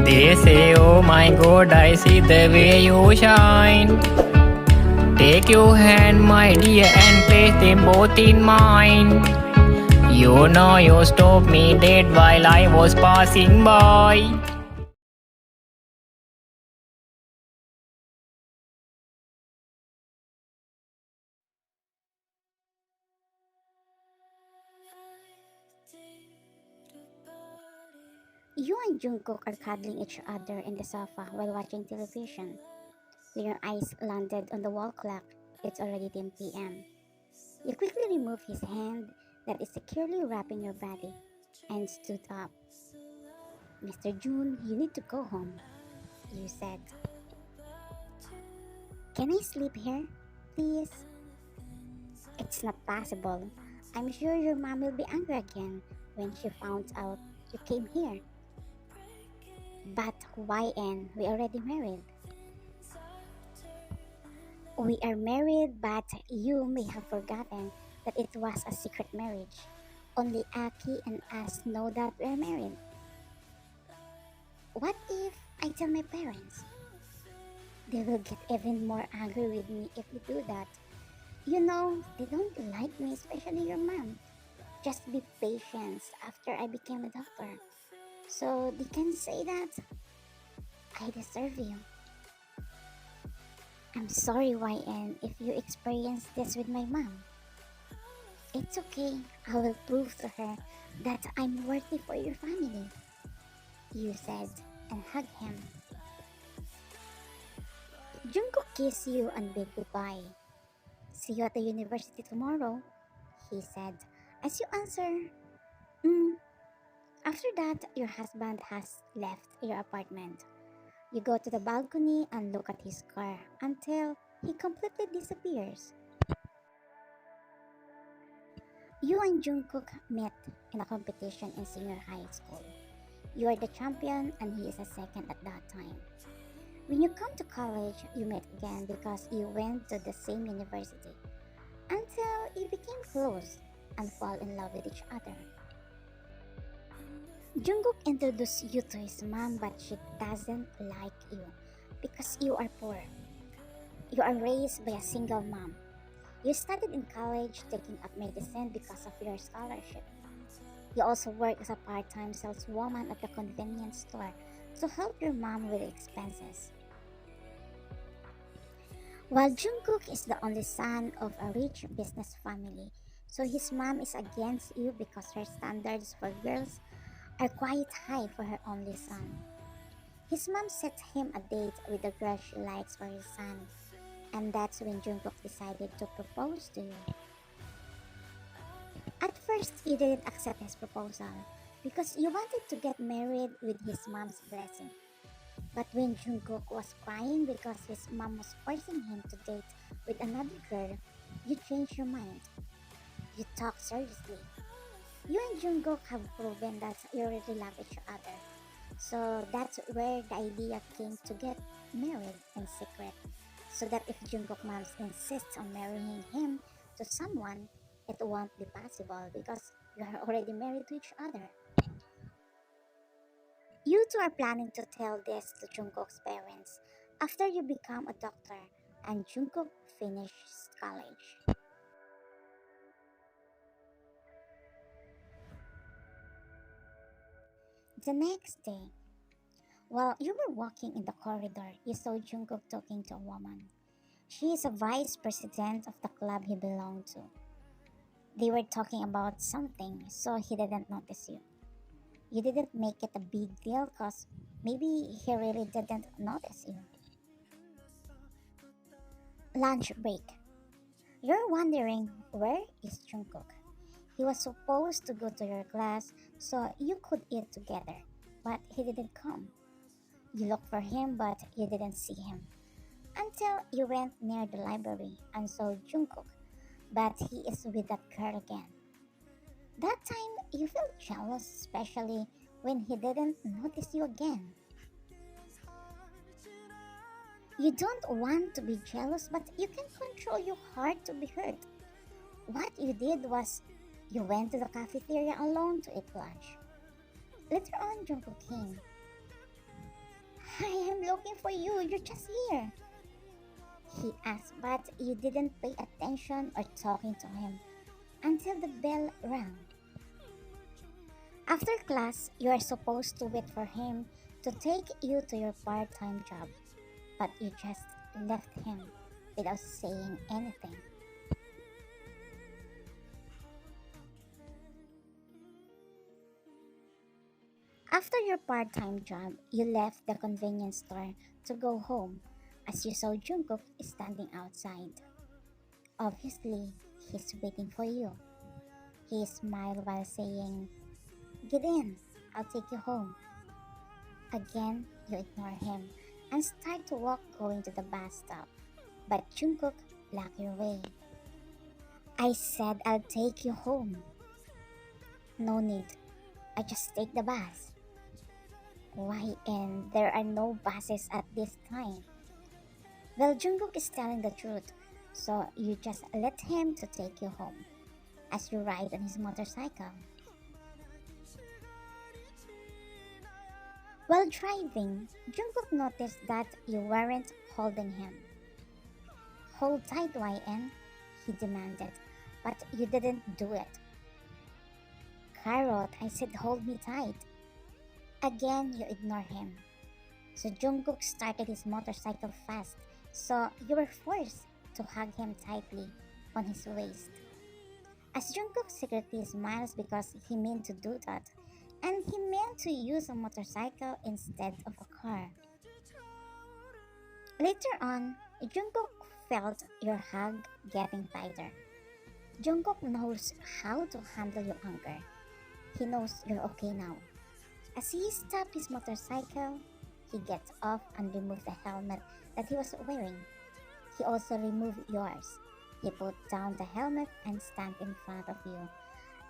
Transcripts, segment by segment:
They say, oh my god, I see the way you shine. Take your hand, my dear, and place them both in mine. You know you stopped me dead while I was passing by. You and Jungkook are cuddling each other in the sofa while watching television. When your eyes landed on the wall clock, it's already 10 p.m. You quickly remove his hand that is securely wrapping your body and stood up. Mr. June, you need to go home, you said. Can I sleep here, please? It's not possible. I'm sure your mom will be angry again when she found out you came here. But why, Anne? We already married. We are married, but you may have forgotten that it was a secret marriage. Only Aki and us know that we're married. What if I tell my parents? They will get even more angry with me if we do that. You know, they don't like me, especially your mom. Just be patient after I became a doctor. So they can say that I deserve you. I'm sorry, YN, if you experience this with my mom. It's okay. I will prove to her that I'm worthy for your family, you said, and hugged him. Jungkook kissed you and bid goodbye. See you at the university tomorrow, he said, as you answer, mm. After that, your husband has left your apartment. You go to the balcony and look at his car until he completely disappears. You and Jungkook met in a competition in senior high school. You are the champion and he is a second at that time. When you come to college, you met again because you went to the same university until you became close and fall in love with each other. Jungkook introduced you to his mom, but she doesn't like you because you are poor. You are raised by a single mom. You studied in college taking up medicine because of your scholarship. You also work as a part-time saleswoman at the convenience store to help your mom with the expenses. While Jungkook is the only son of a rich business family, so his mom is against you because her standards for girls are quite high for her only son. His mom set him a date with the girl she likes for his son, and that's when Jungkook decided to propose to you. At first, you didn't accept his proposal because you wanted to get married with his mom's blessing. But when Jungkook was crying because his mom was forcing him to date with another girl, you changed your mind. You talk seriously. You and Jungkook have proven that you really love each other. So that's where the idea came to get married in secret. So that if Jungkook moms insists on marrying him to someone, it won't be possible because you are already married to each other. You two are planning to tell this to Jungkook's parents after you become a doctor and Jungkook finishes college. The next day, while you were walking in the corridor, you saw Jungkook talking to a woman. She is a vice president of the club he belonged to. They were talking about something, so he didn't notice you. You didn't make it a big deal because maybe he really didn't notice you. Lunch break. You're wondering where is Jungkook? He was supposed to go to your class so you could eat together, but he didn't come. You looked for him but you didn't see him until you went near the library and saw Jungkook, but he is with that girl again. That time you felt jealous, especially when he didn't notice you again. You don't want to be jealous, but you can control your heart to be hurt. What you did was you went to the cafeteria alone to eat lunch. Later on, Jungkook came. looking for you. You're just here. He asked, but you didn't pay attention or talking to him until the bell rang. After class, you are supposed to wait for him to take you to your part-time job, but you just left him without saying anything. After your part-time job, you left the convenience store to go home as you saw Jungkook standing outside. Obviously, he's waiting for you. He smiled while saying, "Get in, I'll take you home." Again, you ignore him and start to walk going to the bus stop. But Jungkook blocked your way. "I said I'll take you home." "No need, I just take the bus." "Why, and there are no buses at this time?" Well, Jungkook is telling the truth, so you just let him to take you home as you ride on his motorcycle. While driving, Jungkook noticed that you weren't holding him. "Hold tight, YN," he demanded, but you didn't do it. "Carrot, I said hold me tight." Again, you ignore him. So Jungkook started his motorcycle fast, so you were forced to hug him tightly on his waist. As Jungkook secretly smiles because he meant to do that, and he meant to use a motorcycle instead of a car. Later on, Jungkook felt your hug getting tighter. Jungkook knows how to handle your anger. He knows you're okay now. As he stopped his motorcycle, he gets off and removes the helmet that he was wearing. He also removed yours. He put down the helmet and stand in front of you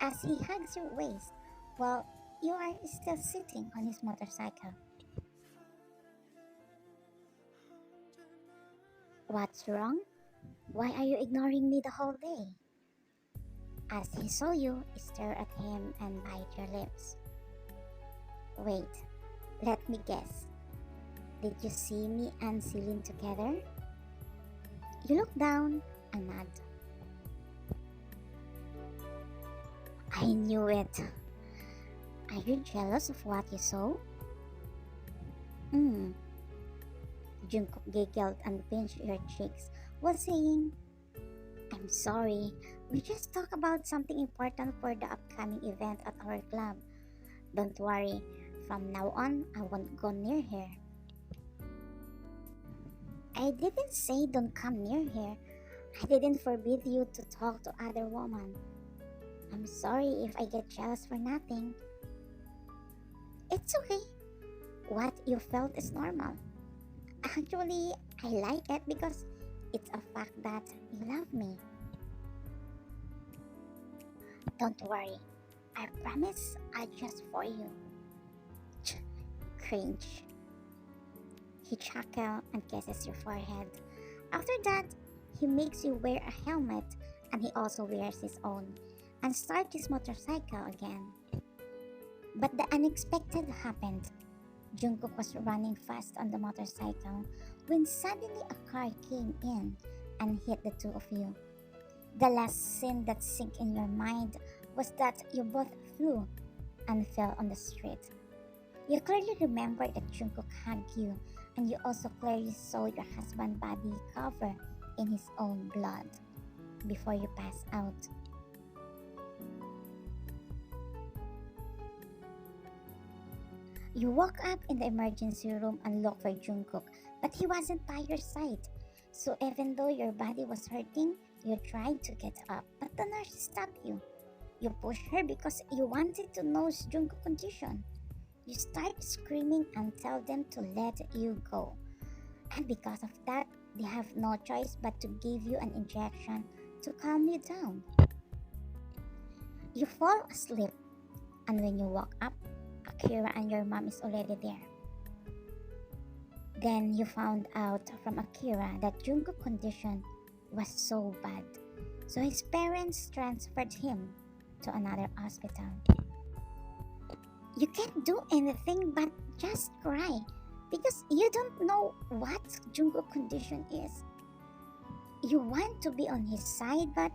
as he hugs your waist while you are still sitting on his motorcycle. "What's wrong? Why are you ignoring me the whole day?" As he saw you, stare at him and bite your lips. "Wait, let me guess. Did you see me and Celine together?" You look down and nod. "I knew it. Are you jealous of what you saw?" Hmm. Jungkook giggled and pinched your cheeks while saying, "I'm sorry. We just talked about something important for the upcoming event at our club. Don't worry. From now on, I won't go near here." "I didn't say don't come near here. I didn't forbid you to talk to other women. I'm sorry if I get jealous for nothing." "It's okay. What you felt is normal. Actually, I like it because it's a fact that you love me." "Don't worry. I promise I'll just for you." Cringe. He chuckles and kisses your forehead. After that, he makes you wear a helmet and he also wears his own and starts his motorcycle again. But the unexpected happened. Jungkook was running fast on the motorcycle when suddenly a car came in and hit the two of you. The last scene that sank in your mind was that you both flew and fell on the street. You clearly remember that Jungkook hugged you, and you also clearly saw your husband's body covered in his own blood before you passed out. You woke up in the emergency room and looked for Jungkook, but he wasn't by your side. So even though your body was hurting, you tried to get up, but the nurse stopped you. You pushed her because you wanted to know Jungkook's condition. You start screaming and tell them to let you go. And because of that, they have no choice but to give you an injection to calm you down. You fall asleep, and when you wake up, Akira and your mom is already there. Then you found out from Akira that Jungkook's condition was so bad, so his parents transferred him to another hospital. You can't do anything but just cry because you don't know what Jungkook's condition is. You want to be on his side, but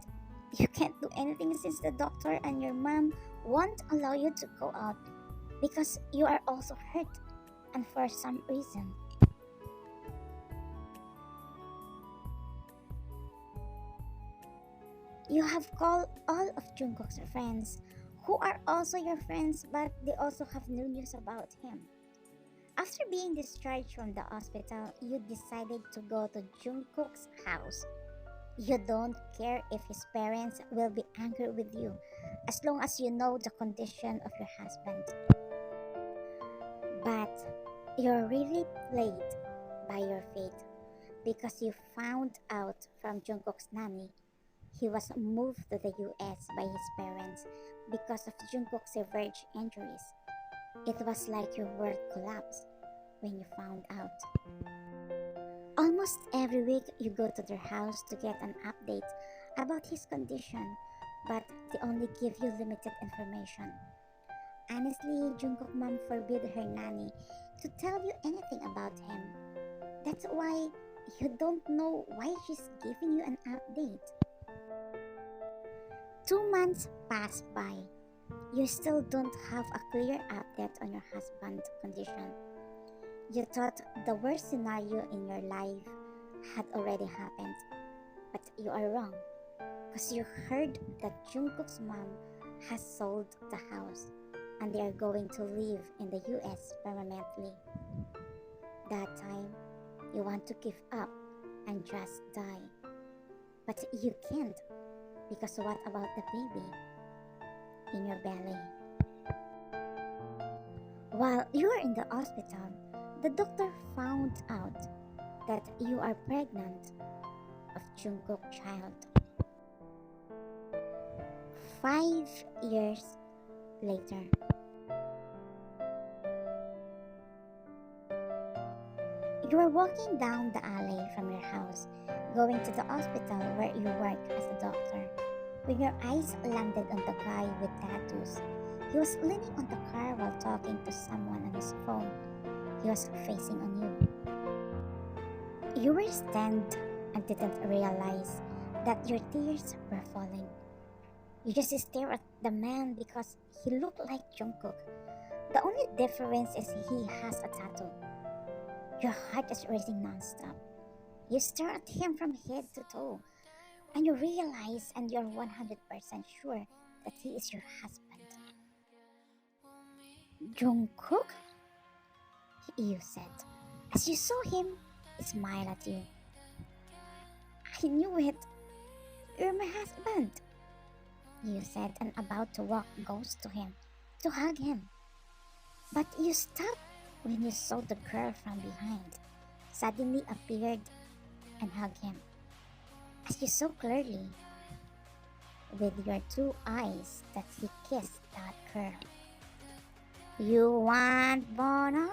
you can't do anything since the doctor and your mom won't allow you to go out because you are also hurt and for some reason. You have called all of Jungkook's friends who are also your friends, but they also have no news about him. After being discharged from the hospital, you decided to go to Jungkook's house. You don't care if his parents will be angry with you as long as you know the condition of your husband. But you're really played by your fate because you found out from Jungkook's nanny he was moved to the US by his parents because of Jungkook's severe injuries. It was like your world collapsed when you found out. Almost every week you go to their house to get an update about his condition, but they only give you limited information. Honestly, Jungkook mom forbid her nanny to tell you anything about him. That's why you don't know why she's giving you an update. 2 months pass by. You still don't have a clear update on your husband's condition. You thought the worst scenario in your life had already happened, but you are wrong because you heard that Jungkook's mom has sold the house and they are going to live in the US permanently. That time, you want to give up and just die, but you can't because what about the baby in your belly? While you are in the hospital, the doctor found out that you are pregnant of Jungkook's child. 5 years later. You are walking down the alley from your house, going to the hospital where you work as a doctor, when your eyes landed on the guy with tattoos. He was leaning on the car while talking to someone on his phone. He was facing on you. You were stunned and didn't realize that your tears were falling. You just stare at the man because he looked like Jungkook. The only difference is he has a tattoo. Your heart is racing non-stop. You stare at him from head to toe, and you realize and you're 100% sure that he is your husband. Jungkook? You said. As you saw him, he smiled at you. I knew it. You're my husband. You said, and about to walk goes to him, to hug him. But you stopped when you saw the girl from behind suddenly appeared and hugged him. As you saw clearly with your 2 eyes that he kissed that girl. You want bonus?